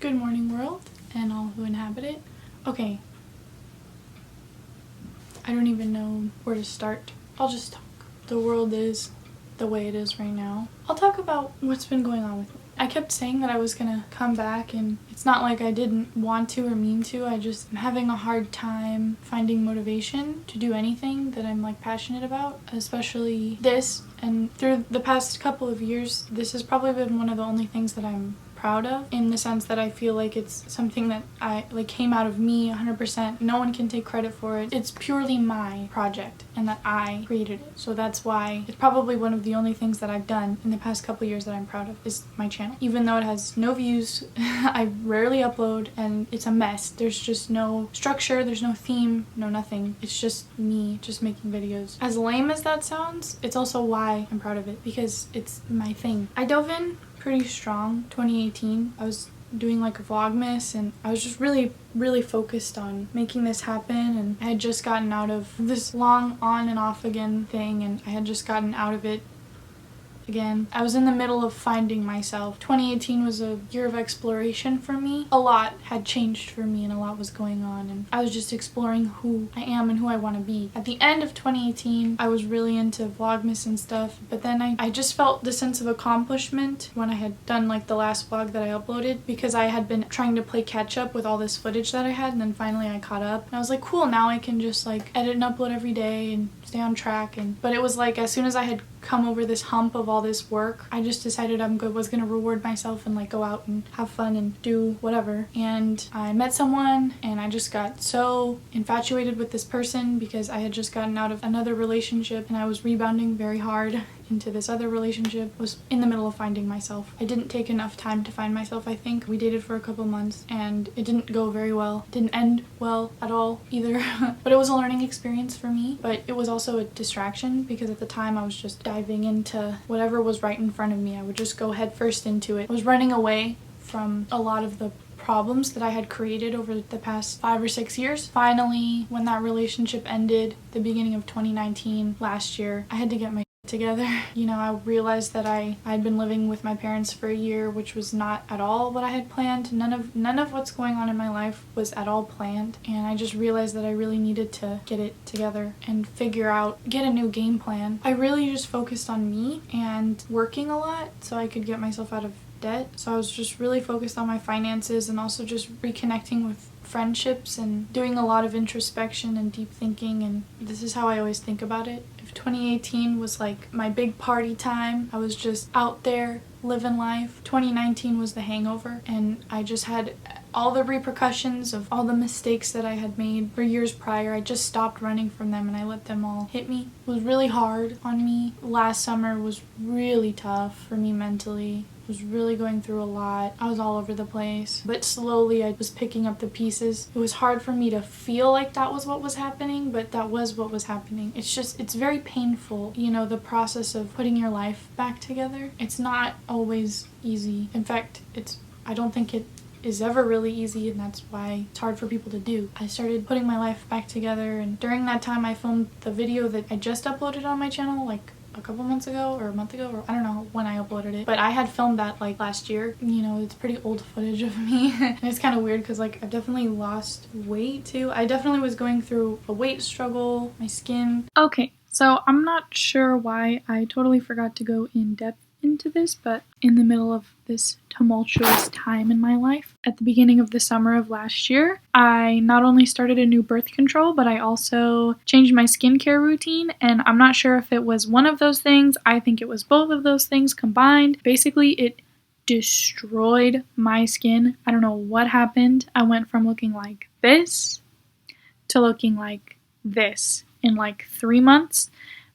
Good morning, world, and all who inhabit it. Okay. I don't even know where to start. I'll just talk. The world is the way it is right now. I'll talk about what's been going on with me. I kept saying that I was gonna come back, and it's not like I didn't want to or mean to. I just am having a hard time finding motivation to do anything that I'm passionate about, especially this. And through the past couple of years, this has probably been one of the only things that I'm proud of, in the sense that I feel like it's something that I came out of me 100%. No one can take credit for it. It's purely my project and that I created it. So that's why it's probably one of the only things that I've done in the past couple years that I'm proud of is my channel. Even though it has no views, I rarely upload, and it's a mess. There's just no structure, there's no theme, no nothing. It's just me just making videos. As lame as that sounds, it's also why I'm proud of it, because it's my thing. I dove in pretty strong 2018. I was doing a vlogmas, and I was just really focused on making this happen, and I had just gotten out of this long on and off again thing, and I had just gotten out of it again. I was in the middle of finding myself. 2018 was a year of exploration for me. A lot had changed for me and a lot was going on, and I was just exploring who I am and who I want to be. At the end of 2018, I was really into Vlogmas and stuff, but then I just felt the sense of accomplishment when I had done the last vlog that I uploaded, because I had been trying to play catch up with all this footage that I had, and then finally I caught up. And I was like, cool, now I can just edit and upload every day and stay on track. But it was as soon as I had come over this hump of all this work, I just decided I was gonna reward myself and go out and have fun and do whatever. And I met someone, and I just got so infatuated with this person because I had just gotten out of another relationship, and I was rebounding very hard into this other relationship. Was in the middle of finding myself. I didn't take enough time to find myself, I think. We dated for a couple months and it didn't go very well. It didn't end well at all either. But it was a learning experience for me, but it was also a distraction because at the time I was just diving into whatever was right in front of me. I would just go headfirst into it. I was running away from a lot of the problems that I had created over the past 5 or 6 years. Finally, when that relationship ended, the beginning of 2019, last year, I had to get my together. I realized that I'd been living with my parents for a year, which was not at all what I had planned. None of what's going on in my life was at all planned, and I just realized that I really needed to get it together and get a new game plan. I really just focused on me and working a lot so I could get myself out of debt. So I was just really focused on my finances and also just reconnecting with friendships and doing a lot of introspection and deep thinking, and this is how I always think about it. If 2018 was my big party time, I was just out there living life. 2019 was the hangover, and I just had all the repercussions of all the mistakes that I had made for years prior. I just stopped running from them and I let them all hit me. It was really hard on me. Last summer was really tough for me mentally. I was really going through a lot. I was all over the place, but slowly I was picking up the pieces. It was hard for me to feel like that was what was happening, but that was what was happening. It's very painful, the process of putting your life back together. It's not always easy. In fact, I don't think it is ever really easy, and that's why it's hard for people to do. I started putting my life back together, and during that time I filmed the video that I just uploaded on my channel a couple months ago or a month ago, or I don't know when I uploaded it, but I had filmed that last year. It's pretty old footage of me. And it's kind of weird because I've definitely lost weight too. I definitely was going through a weight struggle, my skin. Okay, so I'm not sure why I totally forgot to go in depth into this, but in the middle of this tumultuous time in my life, at the beginning of the summer of last year, I not only started a new birth control, but I also changed my skincare routine, and I'm not sure if it was one of those things. I think it was both of those things combined. Basically, it destroyed my skin. I don't know what happened. I went from looking like this to looking like this in 3 months.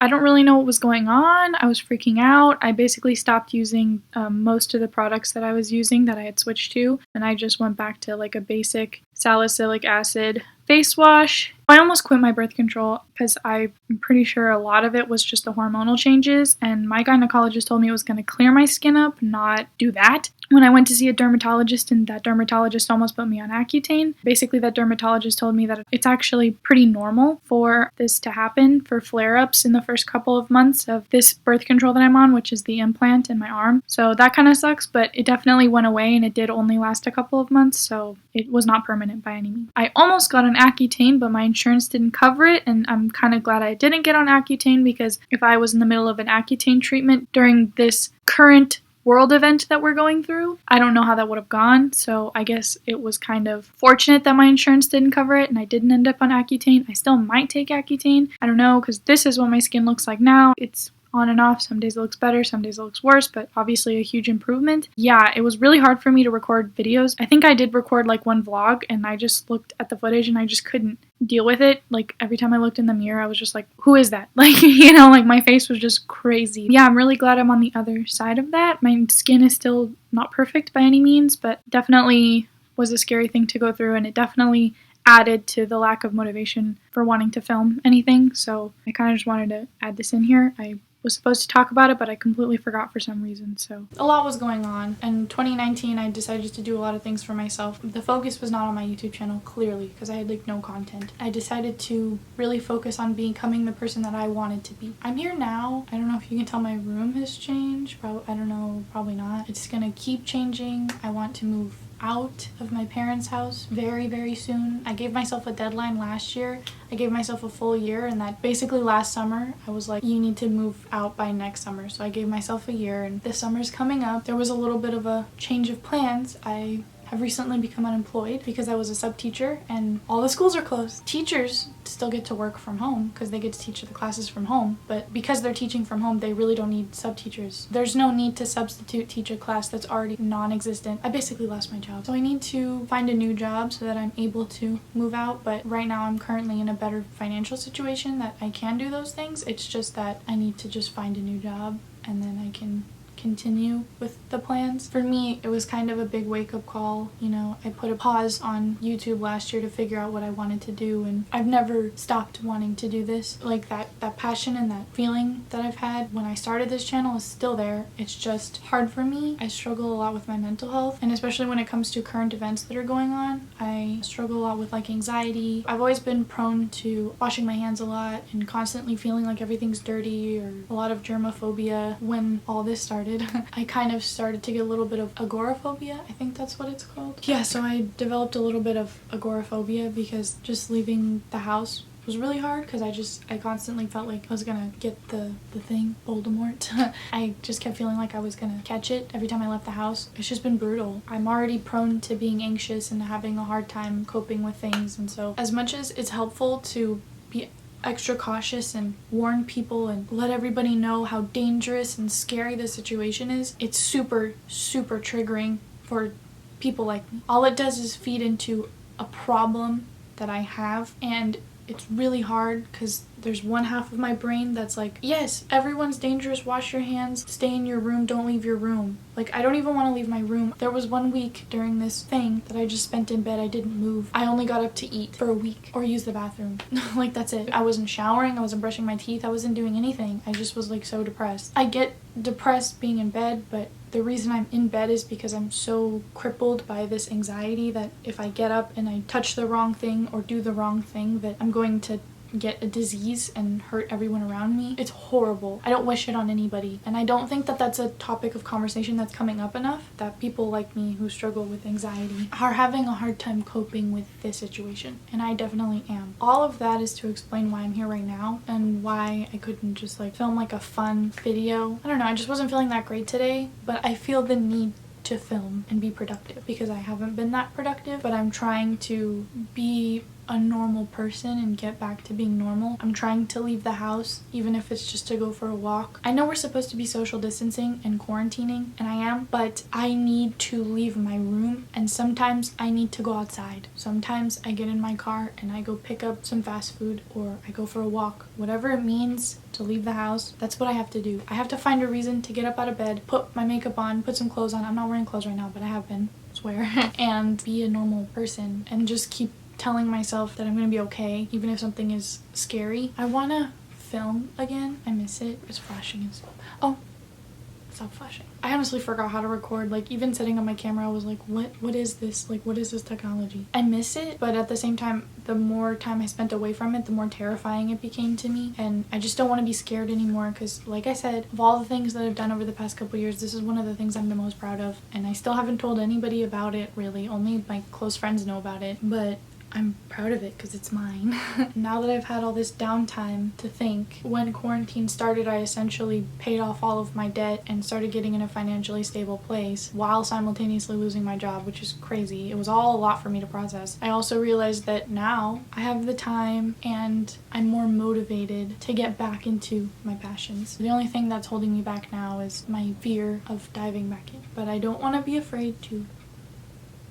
I don't really know what was going on. I was freaking out. I basically stopped using most of the products that I was using that I had switched to, and I just went back to a basic salicylic acid face wash. I almost quit my birth control because I'm pretty sure a lot of it was just the hormonal changes, and my gynecologist told me it was going to clear my skin up, not do that. When I went to see a dermatologist, and that dermatologist almost put me on Accutane, basically that dermatologist told me that it's actually pretty normal for this to happen, for flare-ups in the first couple of months of this birth control that I'm on, which is the implant in my arm. So that kind of sucks, but it definitely went away, and it did only last a couple of months, so it was not permanent by any means. I almost got on Accutane, but my insurance didn't cover it, and I'm kind of glad I didn't get on Accutane, because if I was in the middle of an Accutane treatment during this current world event that we're going through, I don't know how that would have gone. So I guess it was kind of fortunate that my insurance didn't cover it and I didn't end up on Accutane. I still might take Accutane. I don't know, because this is what my skin looks like now. It's on and off. Some days it looks better, some days it looks worse, but obviously a huge improvement. Yeah, it was really hard for me to record videos. I think I did record like one vlog, and I just looked at the footage and I just couldn't deal with it. Like every time I looked in the mirror, I was just like, who is that? Like, you know, like my face was just crazy. Yeah, I'm really glad I'm on the other side of that. My skin is still not perfect by any means, but definitely was a scary thing to go through, and it definitely added to the lack of motivation for wanting to film anything. So I kind of just wanted to add this in here. I was supposed to talk about it, but I completely forgot for some reason. So a lot was going on. In 2019, I decided to do a lot of things for myself. The focus was not on my YouTube channel, clearly, because I had like no content. I decided to really focus on becoming the person that I wanted to be. I'm here now. I don't know if you can tell my room has changed. I don't know, probably not. It's gonna keep changing. I want to move out of my parents' house very, very soon. I gave myself a deadline last year. I gave myself a full year, and that basically last summer I was like, you need to move out by next summer. So I gave myself a year, and this summer's coming up. There was a little bit of a change of plans. I have recently become unemployed because I was a sub teacher and all the schools are closed. Teachers still get to work from home because they get to teach the classes from home, but because they're teaching from home, they really don't need sub teachers. There's no need to substitute teach a class that's already non-existent. I basically lost my job. So I need to find a new job so that I'm able to move out, but right now I'm currently in a better financial situation that I can do those things. It's just that I need to just find a new job and then I can continue with the plans. For me, it was kind of a big wake-up call. You know, I put a pause on YouTube last year to figure out what I wanted to do, and I've never stopped wanting to do this. Like that passion and that feeling that I've had when I started this channel is still there. It's just hard for me. I struggle a lot with my mental health, and especially when it comes to current events that are going on, I struggle a lot with like anxiety. I've always been prone to washing my hands a lot and constantly feeling like everything's dirty, or a lot of germophobia. When all this started, I kind of started to get a little bit of agoraphobia. I think that's what it's called. Yeah, so I developed a little bit of agoraphobia because just leaving the house was really hard because I constantly felt like I was gonna get the thing, Voldemort. I just kept feeling like I was gonna catch it every time I left the house. It's just been brutal. I'm already prone to being anxious and having a hard time coping with things, and so as much as it's helpful to be extra cautious and warn people and let everybody know how dangerous and scary the situation is, it's super, super triggering for people like me. All it does is feed into a problem that I have, and it's really hard because there's one half of my brain that's like, yes, everyone's dangerous, wash your hands, stay in your room, don't leave your room. Like, I don't even want to leave my room. There was 1 week during this thing that I just spent in bed. I didn't move. I only got up to eat for a week or use the bathroom. Like, that's it. I wasn't showering, I wasn't brushing my teeth, I wasn't doing anything. I just was like so depressed. I get depressed being in bed, but the reason I'm in bed is because I'm so crippled by this anxiety that if I get up and I touch the wrong thing or do the wrong thing, that I'm going to get a disease and hurt everyone around me. It's horrible. I don't wish it on anybody. And I don't think that that's a topic of conversation that's coming up enough, that people like me who struggle with anxiety are having a hard time coping with this situation. And I definitely am. All of that is to explain why I'm here right now and why I couldn't just like film like a fun video. I don't know, I just wasn't feeling that great today, but I feel the need to film and be productive because I haven't been that productive, but I'm trying to be a normal person and get back to being normal. I'm trying to leave the house, even if it's just to go for a walk. I know we're supposed to be social distancing and quarantining, and I am, but I need to leave my room, and sometimes I need to go outside. Sometimes I get in my car and I go pick up some fast food, or I go for a walk. Whatever it means to leave the house, that's what I have to do. I have to find a reason to get up out of bed, put my makeup on, put some clothes on. I'm not wearing clothes right now, but I have been, I swear. And be a normal person and just keep telling myself that I'm gonna be okay, even if something is scary. I wanna film again. I miss it. It's flashing and stuff. Oh, stop flashing. I honestly forgot how to record. Like, even setting up my camera, I was like, what is this? Like, what is this technology? I miss it, but at the same time, the more time I spent away from it, the more terrifying it became to me. And I just don't want to be scared anymore because, like I said, of all the things that I've done over the past couple years, this is one of the things I'm the most proud of. And I still haven't told anybody about it, really. Only my close friends know about it. But I'm proud of it because it's mine. Now that I've had all this downtime to think, when quarantine started, I essentially paid off all of my debt and started getting in a financially stable place while simultaneously losing my job, which is crazy. It was all a lot for me to process. I also realized that now I have the time and I'm more motivated to get back into my passions. The only thing that's holding me back now is my fear of diving back in. But I don't want to be afraid to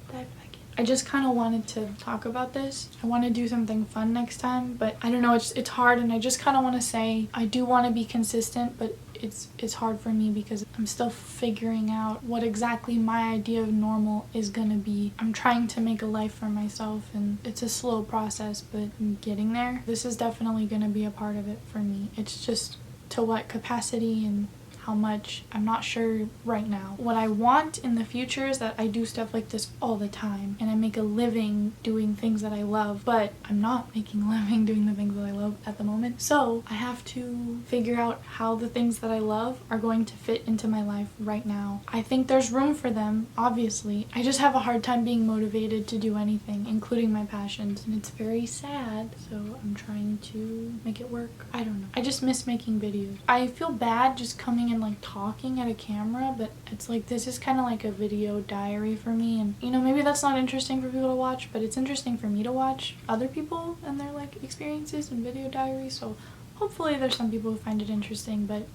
dive back. I just kind of wanted to talk about this. I want to do something fun next time, but I don't know, it's hard, and I just kind of want to say I do want to be consistent, but it's hard for me because I'm still figuring out what exactly my idea of normal is gonna be. I'm trying to make a life for myself, and it's a slow process, but I'm getting there. This is definitely gonna be a part of it for me. It's just to what capacity and how much, I'm not sure right now. What I want in the future is that I do stuff like this all the time and I make a living doing things that I love, but I'm not making a living doing the things that I love at the moment. So I have to figure out how the things that I love are going to fit into my life right now. I think there's room for them, obviously. I just have a hard time being motivated to do anything, including my passions, and it's very sad. So I'm trying to make it work. I don't know. I just miss making videos. I feel bad just coming in like talking at a camera, but it's like this is kind of like a video diary for me, and you know, maybe that's not interesting for people to watch, but it's interesting for me to watch other people and their like experiences and video diaries. So hopefully there's some people who find it interesting, but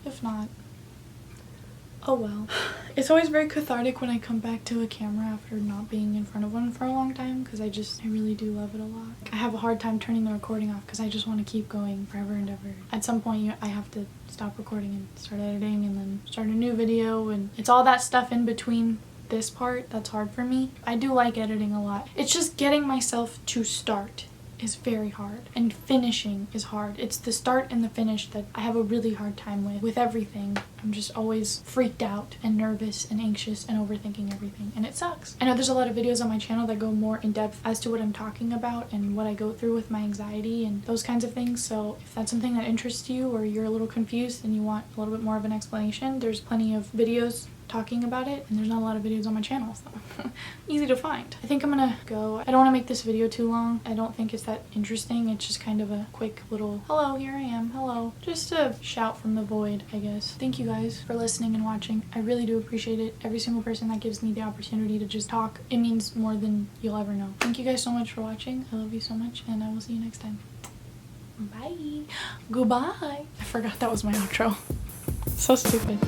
if not, oh well. It's always very cathartic when I come back to a camera after not being in front of one for a long time, because I really do love it a lot. I have a hard time turning the recording off because I just want to keep going forever and ever. At some point I have to stop recording and start editing and then start a new video, and it's all that stuff in between this part that's hard for me. I do like editing a lot. It's just getting myself to start is very hard, and finishing is hard. It's the start and the finish that I have a really hard time with everything. I'm just always freaked out and nervous and anxious and overthinking everything, and it sucks. I know there's a lot of videos on my channel that go more in depth as to what I'm talking about and what I go through with my anxiety and those kinds of things, so if that's something that interests you or you're a little confused and you want a little bit more of an explanation, there's plenty of videos talking about it, and there's not a lot of videos on my channel, so easy to find. I think I'm gonna go. I don't want to make this video too long. I don't think it's that interesting. It's just kind of a quick little hello, here I am, hello, just a shout from the void, I guess. Thank you guys for listening and watching. I really do appreciate it. Every single person that gives me the opportunity to just talk, it means more than you'll ever know. Thank you guys so much for watching. I love you so much, and I will see you next time. Bye. Goodbye. I forgot that was my outro. So stupid.